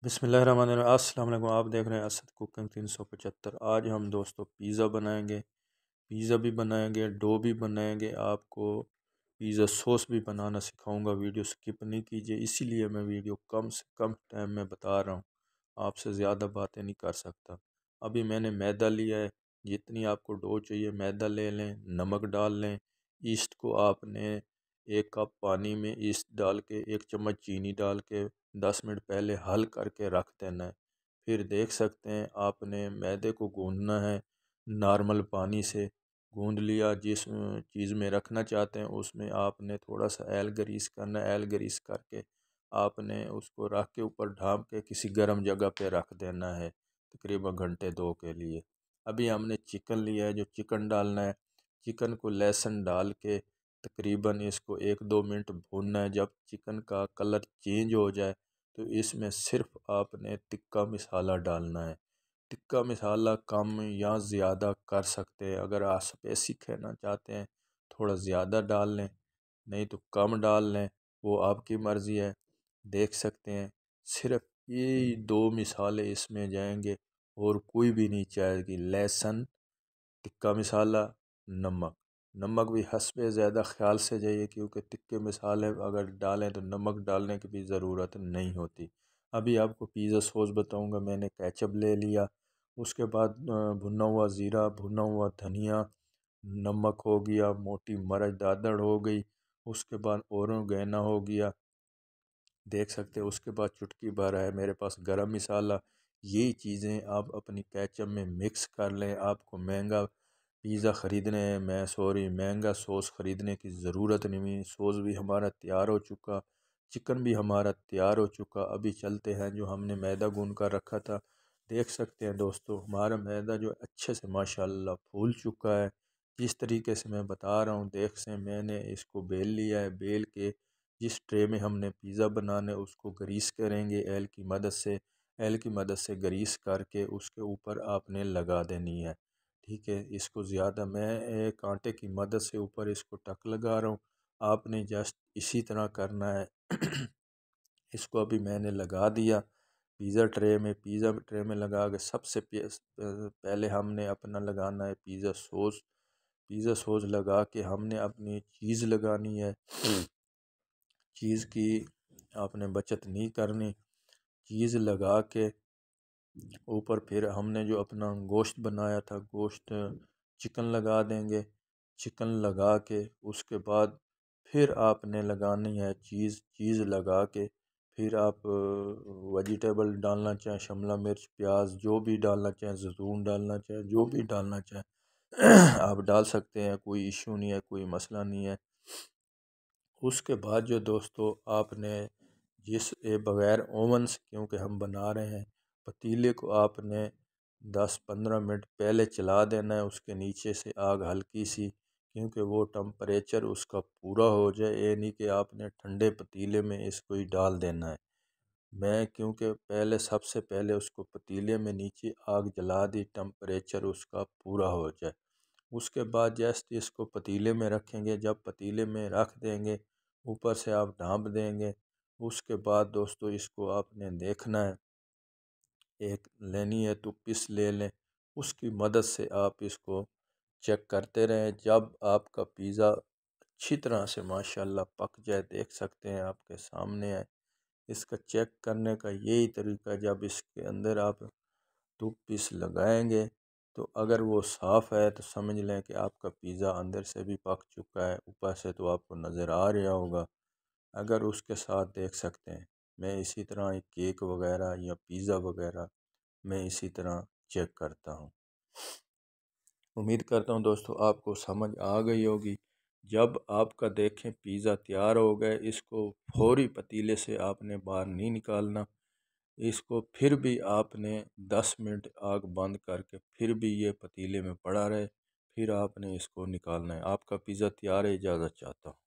बिस्मिल्लाहिर्रहमानिर्रहीम। अस्सलाम वालेकुम। आप देख रहे हैं असद कुकिंग 375। आज हम दोस्तों पिज़्ज़ा बनाएंगे। पिज़्ज़ा भी बनाएंगे, डो भी बनाएंगे, आपको पिज़्ज़ा सॉस भी बनाना सिखाऊंगा। वीडियो स्किप नहीं कीजिए, इसीलिए मैं वीडियो कम से कम टाइम में बता रहा हूँ, आपसे ज़्यादा बातें नहीं कर सकता। अभी मैंने मैदा लिया है, जितनी आपको डो चाहिए मैदा ले लें, नमक डाल लें। ईस्ट को आपने 1 कप पानी में ईस्ट डाल के 1 चम्मच चीनी डाल के 10 मिनट पहले हल करके रख देना है। फिर देख सकते हैं आपने मैदे को गूंदना है, नॉर्मल पानी से गूंद लिया। जिस चीज़ में रखना चाहते हैं उसमें आपने थोड़ा सा एल ग्रीस करना है। एल ग्रीस करके आपने उसको रख के ऊपर ढाँप के किसी गर्म जगह पे रख देना है तकरीबन घंटे 2 के लिए। अभी हमने चिकन लिया है, जो चिकन डालना है। चिकन को लहसुन डाल के तकरीबन इसको 1-2 मिनट भूनना है। जब चिकन का कलर चेंज हो जाए तो इसमें सिर्फ आपने टिक्का मसाला डालना है। टिक्का मसाला कम या ज़्यादा कर सकते हैं। अगर आप स्पाइसी खाना चाहते हैं थोड़ा ज़्यादा डाल लें, नहीं तो कम डाल लें, वो आपकी मर्ज़ी है। देख सकते हैं सिर्फ ये 2 मिसाले इसमें जाएंगे और कोई भी नहीं चाहेगी। लहसुन, टिक्का मसाला, नमक। नमक भी हस्बे ज़्यादा ख्याल से जाइए, क्योंकि टिक्के मसाले अगर डालें तो नमक डालने की भी ज़रूरत नहीं होती। अभी आपको पिज़्ज़ा सॉस बताऊंगा। मैंने केचप ले लिया, उसके बाद भुना हुआ ज़ीरा, भुना हुआ धनिया, नमक हो गया, मोटी मिर्च दादड़ हो गई, उसके बाद ओरिगेनो हो गया। देख सकते हैं उसके बाद चुटकी भर है मेरे पास गरम मसाला। ये चीज़ें आप अपनी केचप में मिक्स कर लें। आपको महंगा पिज़्ज़ा ख़रीदने में महंगा सॉस ख़रीदने की ज़रूरत नहीं। सॉस भी हमारा तैयार हो चुका, चिकन भी हमारा तैयार हो चुका। अभी चलते हैं जो हमने मैदा गूंद कर रखा था। देख सकते हैं दोस्तों हमारा मैदा जो अच्छे से माशाल्लाह फूल चुका है। जिस तरीके से मैं बता रहा हूँ, देख से मैंने इसको बेल लिया है। बेल के जिस ट्रे में हमने पिज़्ज़ा बनाना है उसको ग्रीस करेंगे एल की मदद से। एल की मदद से ग्रीस करके उसके ऊपर आपने लगा देनी है। ठीक है, इसको ज़्यादा मैं एक कांटे की मदद से ऊपर इसको टक लगा रहा हूँ। आपने जस्ट इसी तरह करना है। इसको अभी मैंने लगा दिया पिज़्ज़ा ट्रे में। पिज़्ज़ा ट्रे में लगा के सबसे पहले हमने अपना लगाना है पिज़्ज़ा सॉस। पिज़्ज़ा सॉस लगा के हमने अपनी चीज़ लगानी है। चीज़ की आपने बचत नहीं करनी। चीज़ लगा के ऊपर फिर हमने जो अपना गोश्त बनाया था, गोश्त चिकन लगा देंगे। चिकन लगा के उसके बाद फिर आपने लगानी है चीज़। चीज़ लगा के फिर आप वेजिटेबल डालना चाहें, शिमला मिर्च, प्याज, जो भी डालना चाहें, जैतून डालना चाहें, जो भी डालना चाहें आप डाल सकते हैं। कोई इशू नहीं है, कोई मसला नहीं है। उसके बाद जो दोस्तों आपने बग़ैर ओवन से क्योंकि हम बना रहे हैं, पतीले को आपने 10-15 मिनट पहले चला देना है। उसके नीचे से आग हल्की सी, क्योंकि वो टम्परेचर उसका पूरा हो जाए। ये नहीं कि आपने ठंडे पतीले में इसको ही डाल देना है। मैं क्योंकि पहले सबसे पहले उसको पतीले में नीचे आग जला दी, टम्परेचर उसका पूरा हो जाए। उसके बाद जस्ट इसको पतीले में रखेंगे। जब पतीले में रख देंगे ऊपर से आप ढाँप देंगे। उसके बाद दोस्तों इसको आपने देखना है, एक लेनी है तो पिस ले लें, उसकी मदद से आप इसको चेक करते रहें। जब आपका पिज़्ज़ा अच्छी तरह से माशाल्लाह पक जाए, देख सकते हैं आपके सामने है। इसका चेक करने का यही तरीका है, जब इसके अंदर आप 2 पीस लगाएंगे तो अगर वो साफ़ है तो समझ लें कि आपका पिज़्ज़ा अंदर से भी पक चुका है, ऊपर से तो आपको नज़र आ रहा होगा। अगर उसके साथ देख सकते हैं मैं इसी तरह एक केक वगैरह या पिज़्ज़ा वगैरह मैं इसी तरह चेक करता हूँ। उम्मीद करता हूँ दोस्तों आपको समझ आ गई होगी। जब आपका देखें पिज़्ज़ा तैयार हो गए, इसको फौरी पतीले से आपने बाहर नहीं निकालना। इसको फिर भी आपने 10 मिनट आग बंद करके फिर भी ये पतीले में पड़ा रहे, फिर आपने इसको निकालना है। आपका पिज़्ज़ा तैयार है। इजाज़त चाहता हूँ।